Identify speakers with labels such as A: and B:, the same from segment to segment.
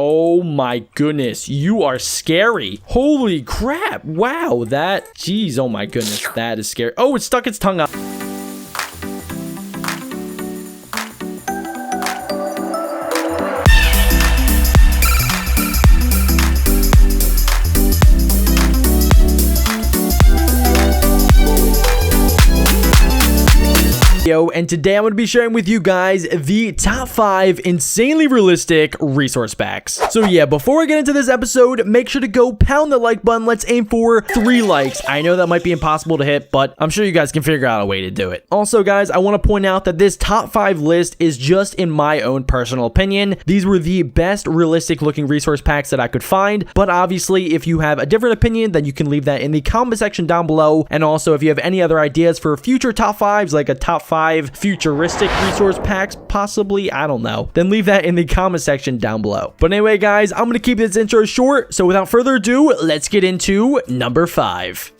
A: Oh my goodness, you are scary. Holy crap. Wow, that, jeez, oh my goodness, that is scary. Oh, it stuck its tongue out. And today I'm going to be sharing with you guys the top 5 insanely realistic resource packs. So yeah, before I get into this episode, make sure to go pound the like button. Let's aim for 3 likes. I know that might be impossible to hit, but I'm sure you guys can figure out a way to do it. Also guys, I want to point out that this top 5 list is just in my own personal opinion. These were the best realistic looking resource packs that I could find, but obviously if you have a different opinion, then you can leave that in the comment section down below. And also if you have any other ideas for future top 5s, like a top 5 futuristic resource packs, possibly, I don't know, then leave that in the comment section down below. But anyway guys, I'm gonna keep this intro short, so without further ado, let's get into number 5.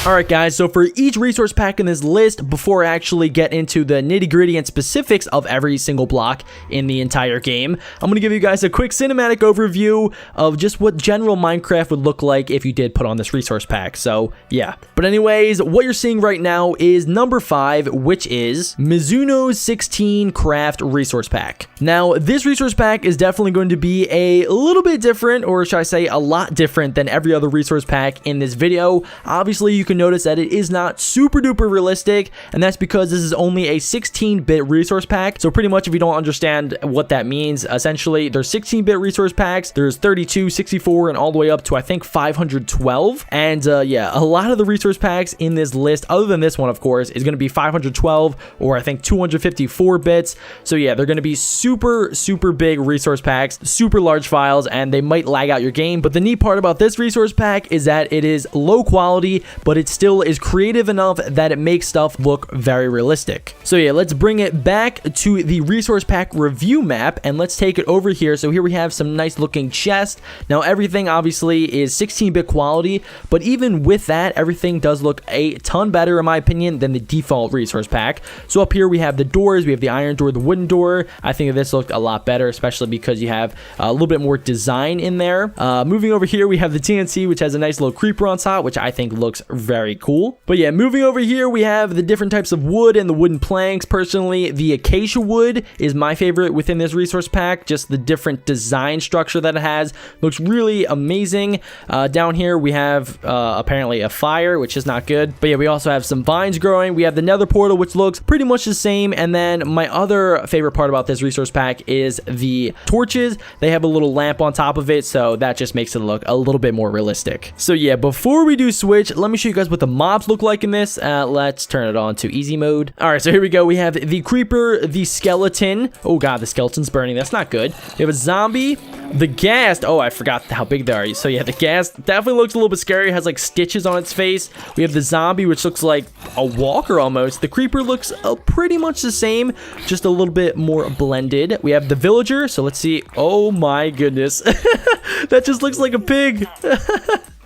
A: Alright guys, so for each resource pack in this list, before I actually get into the nitty-gritty and specifics of every single block in the entire game, I'm going to give you guys a quick cinematic overview of just what general Minecraft would look like if you did put on this resource pack. So yeah, but anyways, what you're seeing right now is number 5, which is Mizuno's 16 Craft Resource Pack. Now, this resource pack is definitely going to be a little bit different, or should I say a lot different than every other resource pack in this video. Obviously, you can notice that it is not super duper realistic, and that's because this is only a 16-bit resource pack. So pretty much if you don't understand what that means, essentially there's 16-bit resource packs, there's 32, 64, and all the way up to I think 512. And yeah, a lot of the resource packs in this list, other than this one of course, is going to be 512 or I think 254 bits. So yeah, they're going to be super big resource packs, super large files, and they might lag out your game. But the neat part about this resource pack is that it is low quality, but it still is creative enough that it makes stuff look very realistic. So yeah, let's bring it back to the resource pack review map, and let's take it over here. So here we have some nice looking chests. Now everything obviously is 16-bit quality, but even with that, everything does look a ton better in my opinion than the default resource pack. So up here we have the doors, we have the iron door, the wooden door. I think this looked a lot better, especially because you have a little bit more design in there. Moving over here, we have the TNT, which has a nice little creeper on top, which I think looks very cool. But yeah, moving over here, we have the different types of wood and the wooden planks. Personally, the acacia wood is my favorite within this resource pack. Just the different design structure that it has looks really amazing. Down here, we have apparently a fire, which is not good. But yeah, we also have some vines growing. We have the nether portal, which looks pretty much the same. And then my other favorite part about this resource pack is the torches. They have a little lamp on top of it, so that just makes it look a little bit more realistic. So yeah, before we do switch, let me show you guys what the mobs look like in this. Let's turn it on to easy mode. All right, so here we go. We have the creeper, the skeleton. Oh god, the skeleton's burning. That's not good. We have a zombie, the ghast. Oh, I forgot how big they are. So yeah, the ghast definitely looks a little bit scary. It has like stitches on its face. We have the zombie, which looks like a walker almost. The creeper looks pretty much the same, just a little bit more blended. We have the villager. So let's see. Oh my goodness. That just looks like a pig.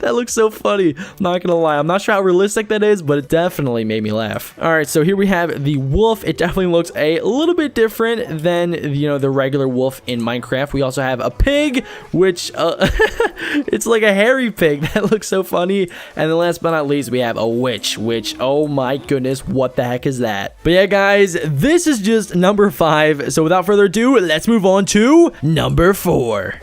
A: That looks so funny. I'm not gonna lie. I'm not sure how realistic that is, but it definitely made me laugh. All right, so here we have the wolf. It definitely looks a little bit different than, you know, the regular wolf in Minecraft. We also have a pig, which it's like a hairy pig. That looks so funny. And then last but not least, we have a witch, which, oh my goodness, what the heck is that? But yeah, guys, this is just number 5. So without further ado, let's move on to number 4.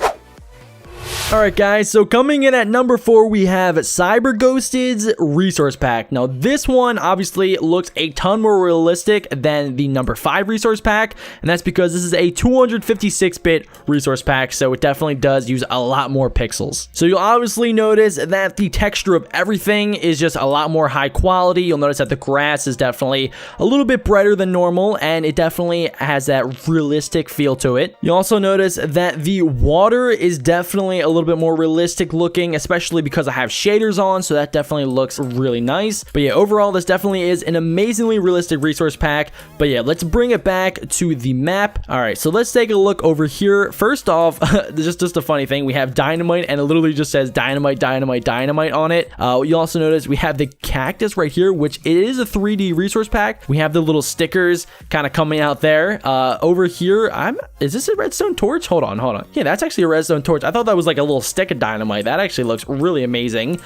A: Alright guys, so coming in at number 4, we have Cyber Ghosted's Resource Pack. Now this one obviously looks a ton more realistic than the number 5 resource pack, and that's because this is a 256-bit resource pack, so it definitely does use a lot more pixels. So you'll obviously notice that the texture of everything is just a lot more high quality. You'll notice that the grass is definitely a little bit brighter than normal, and it definitely has that realistic feel to it. You'll also notice that the water is definitely a little little bit more realistic looking, especially because I have shaders on, so that definitely looks really nice. But yeah, overall, this definitely is an amazingly realistic resource pack. But yeah, let's bring it back to the map. All right, so let's take a look over here. First off, just a funny thing, we have dynamite, and it literally just says dynamite, dynamite, dynamite on it. You also notice we have the cactus right here, which it is a 3D resource pack. We have the little stickers kind of coming out there. Over here, is this a redstone torch? Hold on. Yeah, that's actually a redstone torch. I thought that was like a little stick of dynamite. That actually looks really amazing.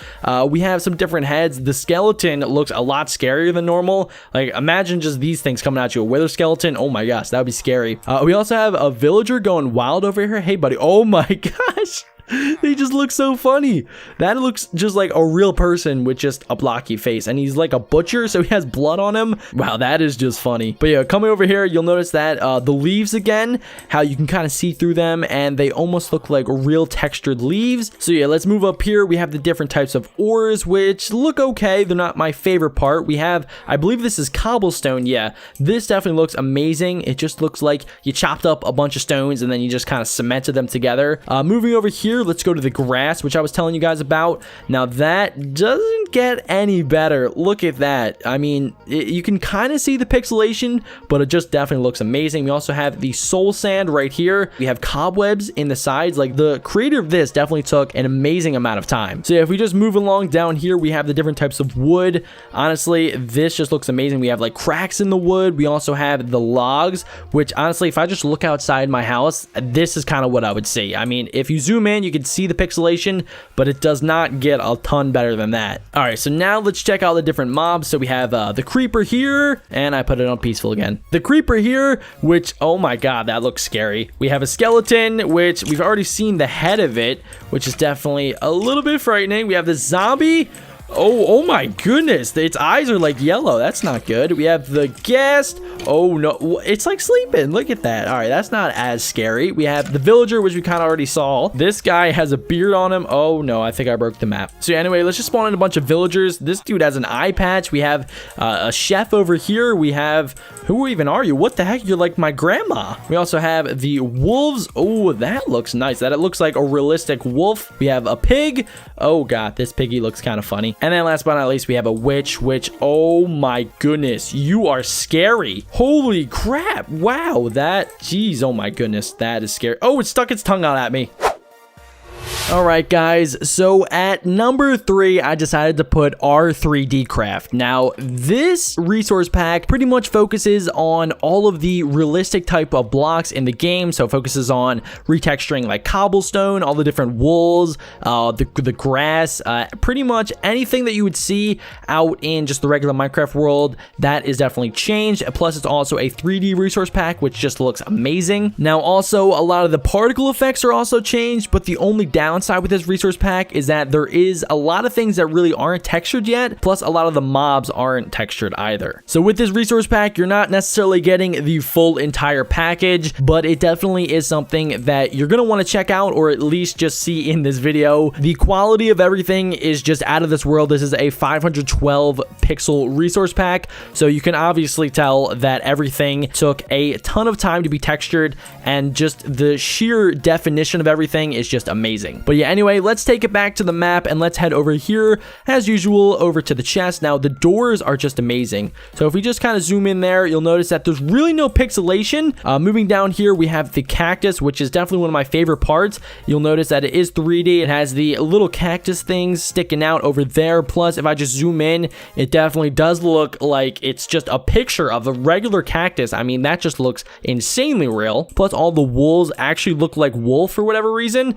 A: We have some different heads. The skeleton looks a lot scarier than normal. Like, imagine just these things coming at you. A wither skeleton. Oh my gosh, that would be scary. We also have a villager going wild over here. Hey, buddy. Oh my gosh. They just look so funny. That looks just like a real person with just a blocky face, and he's like a butcher, so he has blood on him. Wow, that is just funny. But yeah, coming over here, you'll notice that the leaves again, how you can kind of see through them, and they almost look like real textured leaves. So yeah, let's move up here. We have the different types of ores, which look okay. They're not my favorite part. We have, I believe this is cobblestone. Yeah, this definitely looks amazing. It just looks like you chopped up a bunch of stones and then you just kind of cemented them together. Moving over here, let's go to the grass, which I was telling you guys about. Now that doesn't get any better. Look at that. I mean, you can kind of see the pixelation, but it just definitely looks amazing. We also have the soul sand right here. We have cobwebs in the sides. Like, the creator of this definitely took an amazing amount of time. So yeah, if we just move along down here, we have the different types of wood. Honestly, this just looks amazing. We have like cracks in the wood. We also have the logs, which honestly, if I just look outside my house, this is kind of what I would see. I mean, if you zoom in, you can see the pixelation, but it does not get a ton better than that. All right, so now let's check out the different mobs. So we have the creeper here, and I put it on peaceful again. The creeper here, which, oh my god, that looks scary. We have a skeleton, which we've already seen the head of it, which is definitely a little bit frightening. We have the zombie. Oh my goodness, its eyes are like yellow. That's not good. We have the guest. Oh no, it's like sleeping. Look at that. All right, that's not as scary. We have the villager, which we kind of already saw. This guy has a beard on him. Oh no, I think I broke the map. So anyway, let's just spawn in a bunch of villagers. This dude has an eye patch. We have a chef over here. We have, who even are you? What the heck? You're like my grandma. We also have the wolves. Oh, that looks nice. That it looks like a realistic wolf. We have a pig. Oh god, this piggy looks kind of funny. And then last but not least, we have a witch, which, oh my goodness, you are scary. Holy crap. Wow, geez, oh my goodness, that is scary. Oh, it stuck its tongue out at me. All right, guys, so at number 3, I decided to put R3D Craft. Now, this resource pack pretty much focuses on all of the realistic type of blocks in the game. So it focuses on retexturing like cobblestone, all the different wools, the grass, pretty much anything that you would see out in just the regular Minecraft world. That is definitely changed. Plus, it's also a 3D resource pack, which just looks amazing. Now, also, a lot of the particle effects are also changed, but the only downside with this resource pack is that there is a lot of things that really aren't textured yet, plus a lot of the mobs aren't textured either. So with this resource pack, you're not necessarily getting the full entire package, but it definitely is something that you're going to want to check out, or at least just see in this video. The quality of everything is just out of this world. This is a 512 pixel resource pack, so you can obviously tell that everything took a ton of time to be textured, and just the sheer definition of everything is just amazing. But yeah, anyway, let's take it back to the map and let's head over here, as usual, over to the chest. Now, the doors are just amazing. So if we just kind of zoom in there, you'll notice that there's really no pixelation. Moving down here, we have the cactus, which is definitely one of my favorite parts. You'll notice that it is 3D. It has the little cactus things sticking out over there. Plus, if I just zoom in, it definitely does look like it's just a picture of a regular cactus. I mean, that just looks insanely real. Plus, all the wolves actually look like wool for whatever reason.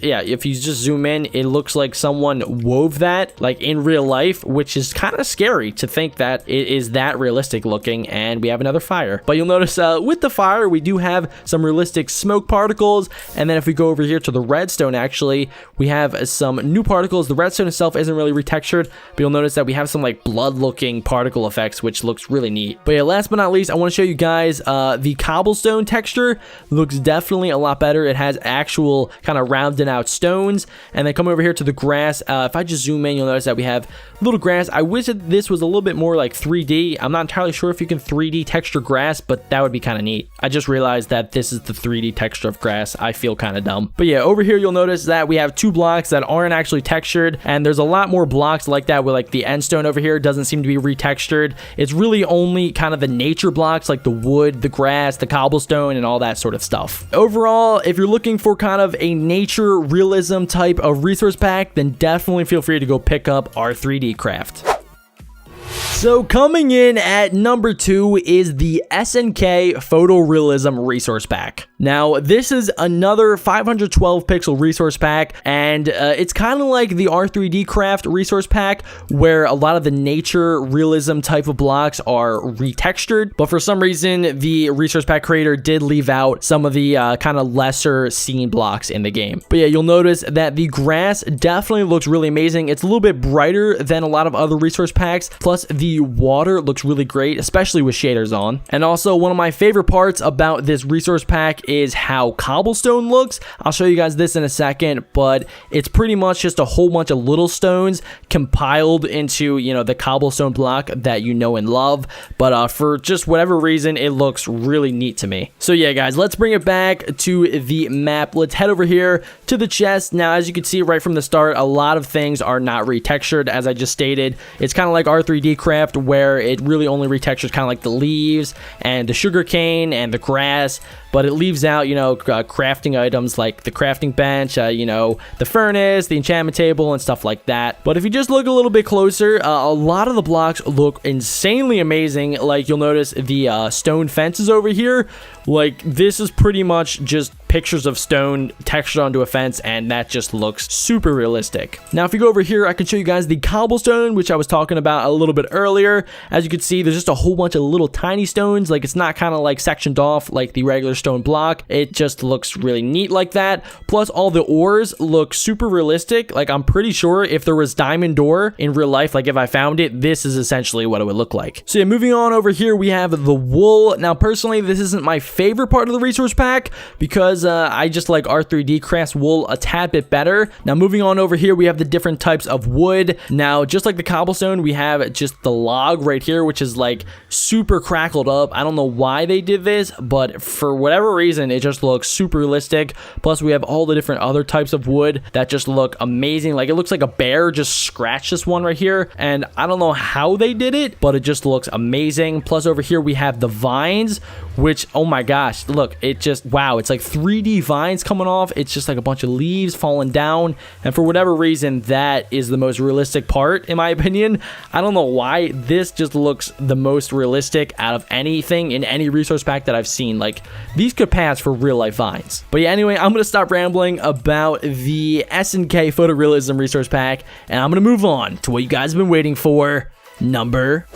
A: Yeah, if you just zoom in, it looks like someone wove that like in real life, which is kind of scary to think that it is that realistic looking. And we have another fire, but you'll notice with the fire, we do have some realistic smoke particles. And then if we go over here to the redstone, actually, we have some new particles. The redstone itself isn't really retextured, but you'll notice that we have some like blood looking particle effects, which looks really neat. But yeah, last but not least, I want to show you guys the cobblestone texture. Looks definitely a lot better. It has actual kind of rounded out stones. And then come over here to the grass. If I just zoom in, you'll notice that we have little grass. I wish that this was a little bit more like 3D. I'm not entirely sure if you can 3D texture grass, but that would be kind of neat. I just realized that this is the 3D texture of grass. I feel kind of dumb. But yeah, over here you'll notice that we have 2 blocks that aren't actually textured, and there's a lot more blocks like that where like the end stone over here doesn't seem to be retextured. It's really only kind of the nature blocks like the wood, the grass, the cobblestone, and all that sort of stuff. Overall, if you're looking for kind of a nature realism type of resource pack, then definitely feel free to go pick up our 3D craft. So coming in at number 2 is the SNK Photorealism Resource Pack. Now, this is another 512 pixel resource pack, and it's kind of like the R3D Craft resource pack, where a lot of the nature realism type of blocks are retextured, but for some reason, the resource pack creator did leave out some of the kind of lesser seen blocks in the game. But yeah, you'll notice that the grass definitely looks really amazing. It's a little bit brighter than a lot of other resource packs, plus the water looks really great, especially with shaders on. And also, one of my favorite parts about this resource pack is how cobblestone looks. I'll show you guys this in a second, but it's pretty much just a whole bunch of little stones compiled into, you know, the cobblestone block that you know and love. But for just whatever reason, it looks really neat to me. So yeah, guys, let's bring it back to the map. Let's head over here to the chest. Now, as you can see right from the start, a lot of things are not retextured, as I just stated. It's kind of like R3D Craft, where it really only retextures kind of like the leaves and the sugar cane and the grass, but it leaves out, you know, crafting items like the crafting bench, you know, the furnace, the enchantment table, and stuff like that. But if you just look a little bit closer, a lot of the blocks look insanely amazing. Like, you'll notice the stone fences over here. Like, this is pretty much just pictures of stone textured onto a fence, and that just looks super realistic. Now, if you go over here, I can show you guys the cobblestone, which I was talking about a little bit earlier. As you can see, there's just a whole bunch of little tiny stones. Like, it's not kind of like sectioned off like the regular stone block. It just looks really neat like that. Plus, all the ores look super realistic. Like, I'm pretty sure if there was diamond ore in real life, like if I found it, this is essentially what it would look like. So yeah, moving on over here, we have the wool. Now, personally, this isn't my favorite part of the resource pack because I just like R3D Craft's wool a tad bit better. Now, moving on over here, we have the different types of wood. Now, just like the cobblestone, we have just the log right here, which is like super crackled up. I don't know why they did this, but for whatever reason, it just looks super realistic. Plus, we have all the different other types of wood that just look amazing. Like, it looks like a bear just scratched this one right here, and I don't know how they did it, but it just looks amazing. Plus, over here, we have the vines, which, oh my gosh, look, it just, wow, it's like 3D vines coming off. It's just like a bunch of leaves falling down, and for whatever reason, that is the most realistic part, in my opinion. I don't know why. This just looks the most realistic out of anything in any resource pack that I've seen. Like, these could pass for real life vines. But yeah, anyway, I'm gonna stop rambling about the SNK Photorealism resource pack, and I'm gonna move on to what you guys have been waiting for, number.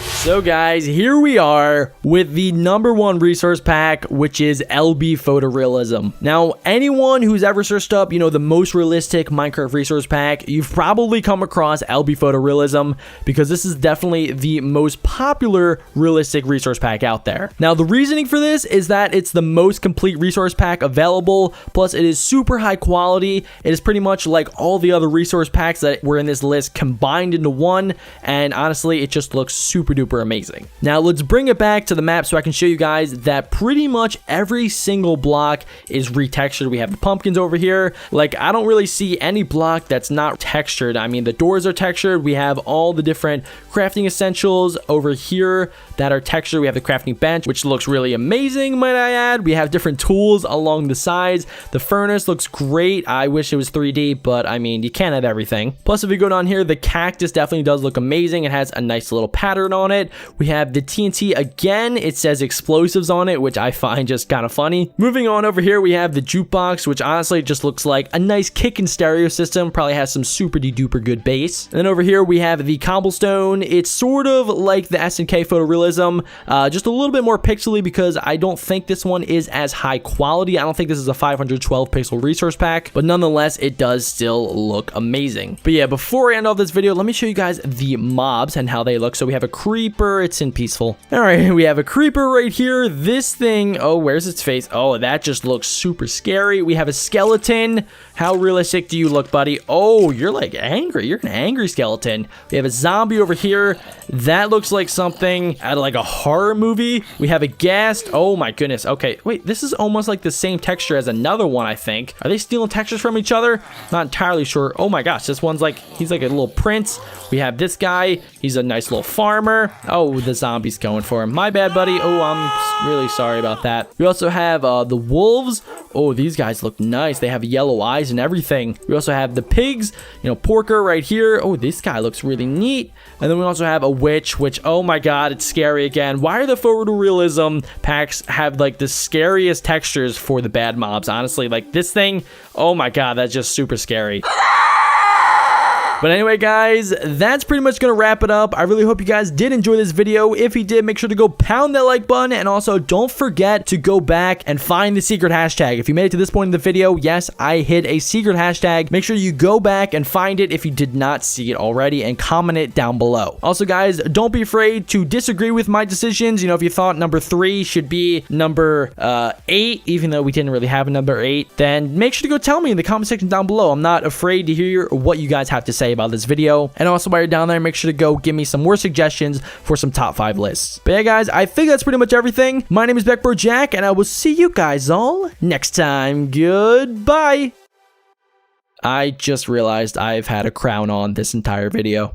A: So guys, here we are with the number 1 resource pack, which is LB Photorealism. Now, anyone who's ever searched up, you know, the most realistic Minecraft resource pack, you've probably come across LB Photorealism because this is definitely the most popular realistic resource pack out there. Now, the reasoning for this is that it's the most complete resource pack available, plus it is super high quality. It is pretty much like all the other resource packs that were in this list combined into one, and honestly, it just looks super duper amazing. Now, let's bring it back to the map so I can show you guys that pretty much every single block is retextured. We have the pumpkins over here. Like, I don't really see any block that's not textured. I mean, the doors are textured. We have all the different crafting essentials over here that are textured. We have the crafting bench, which looks really amazing, might I add. We have different tools along the sides. The furnace looks great. I wish it was 3D, but I mean, you can't have everything. Plus, if we go down here, the cactus definitely does look amazing. It has a nice little pattern on it. We have the TNT again. It says explosives on it, which I find just kind of funny. Moving on over here, we have the jukebox, which honestly just looks like a nice kicking stereo system. Probably has some super duper good bass. And then over here, we have the cobblestone. It's sort of like the SNK Photorealism, just a little bit more pixely because I don't think this one is as high quality. I don't think this is a 512 pixel resource pack, but nonetheless, it does still look amazing. But yeah, before I end off this video, let me show you guys the mobs and how they look. So we have a creep, creeper. It's in peaceful. All right, we have a creeper right here. This thing, oh, where's its face? Oh, that just looks super scary. We have a skeleton. How realistic do you look, buddy? Oh, you're like angry. You're an angry skeleton. We have a zombie over here. That looks like something out of like a horror movie. We have a ghast. Oh my goodness. Okay, wait, this is almost like the same texture as another one, I think. Are they stealing textures from each other? Not entirely sure. Oh my gosh, this one's like, he's like a little prince. We have this guy. He's a nice little farmer. Oh, the zombie's going for him. My bad, buddy. Oh, I'm really sorry about that. We also have the wolves. Oh, these guys look nice. They have yellow eyes and everything. We also have the pigs, you know, Porker right here. Oh, this guy looks really neat. And then we also have a witch, which, oh my god, it's scary again. Why are the photorealism packs have like the scariest textures for the bad mobs? Honestly, like this thing, oh my god, that's just super scary. But anyway, guys, that's pretty much going to wrap it up. I really hope you guys did enjoy this video. If you did, make sure to go pound that like button. And also, don't forget to go back and find the secret hashtag. If you made it to this point in the video, yes, I hid a secret hashtag. Make sure you go back and find it if you did not see it already and comment it down below. Also, guys, don't be afraid to disagree with my decisions. You know, if you thought number 3 should be number 8, even though we didn't really have a number 8, then make sure to go tell me in the comment section down below. I'm not afraid to hear what you guys have to say about this video. And also, while you're down there, make sure to go give me some more suggestions for some top 5 lists. But yeah, guys, I think that's pretty much everything. My name is BeckBroJack, and I will see you guys all next time. Goodbye. I just realized I've had a crown on this entire video.